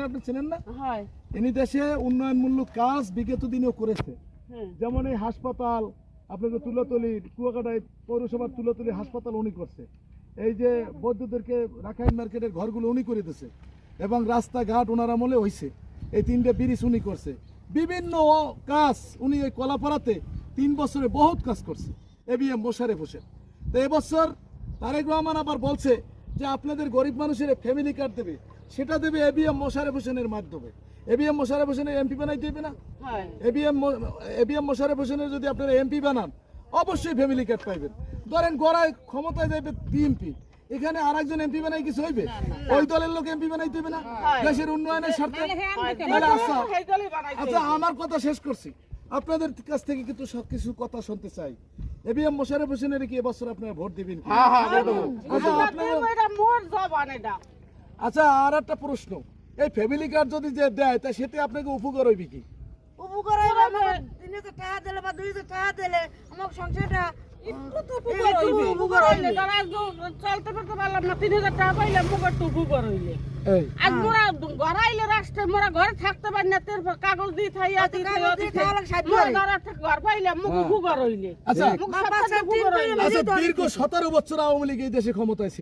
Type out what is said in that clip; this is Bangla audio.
আপনি চেনেন না? হয় ইনি দেশে উন্নয়নমূলক কাজ বিগত দিনেও করেছে। যেমন এই হাসপাতাল, আপনাদের তুলাতলি, কুয়াকাটায় পৌরসভার তুলাতলি হাসপাতাল উনি করছে। এই যে বৈদ্যুতিকদেরকে রাখাইন মার্কেটের ঘরগুলো উনি করে দিয়েছে, এবং রাস্তাঘাট ওনার আমলে হয়েছে। এই 3টে ব্রিজ উনি করছে। বিভিন্ন কাজ উনি এই কলাপাড়াতে 3 বছরে বহুত কাজ করছে এবিএম মোশারেফ হোসেন। তো এবছর তারেক রহমান আবার বলছে যে আপনাদের গরিব মানুষের ফ্যামিলি কার্ড দেবে, সেটা দেবে এবিএম মোশারেফ হোসেনের মাধ্যমে। এবিএম মোশারেফ হোসেনের এমপি বানাই দেবে না? এবিএম মোশারেফ হোসেনের যদি আপনারা এমপি বানান অবশ্যই ফ্যামিলি কার্ড পাইবেন। ধরেন গড়ায় ক্ষমতায় যাবে বিএনপি, এখানে আরেকজন এমপি বানাই কিছু হইবে? ওই দলের লোক এমপি বানাই দেবে না দেশের উন্নয়নের স্বার্থে? আচ্ছা আমার কথা শেষ করছি, আপনাদের কাছ থেকে কিন্তু সবকিছু কথা শুনতে চাই। এবিএম মোশারেফ হোসেনের কি এবছর আপনারা ভোট দিবেন? আচ্ছা আর একটা প্রশ্ন, এই ফ্যামিলি কার্ড যদি যে দেয় তা সেতে আপনাকে উপকার হইবে কি? উপকার হইবে আমার 3000 টাকা দিলে বা 2000 টাকা দিলে আমার সংসারটা চলতে পারতে পারলাম না। 3000 টাকা পাইলাম উপকার হইলে আজ মোরা ঘরাইলে রাষ্ট্রে মোরা ঘরে থাকতে পারি না, কাগজ দিয়ে থাইয়া ঘর পাইলাম মুখ উপকার হইলে। আচ্ছা দীর্ঘ 17 বছর আওয়ামী লীগ এই দেশে ক্ষমতায় ছিল।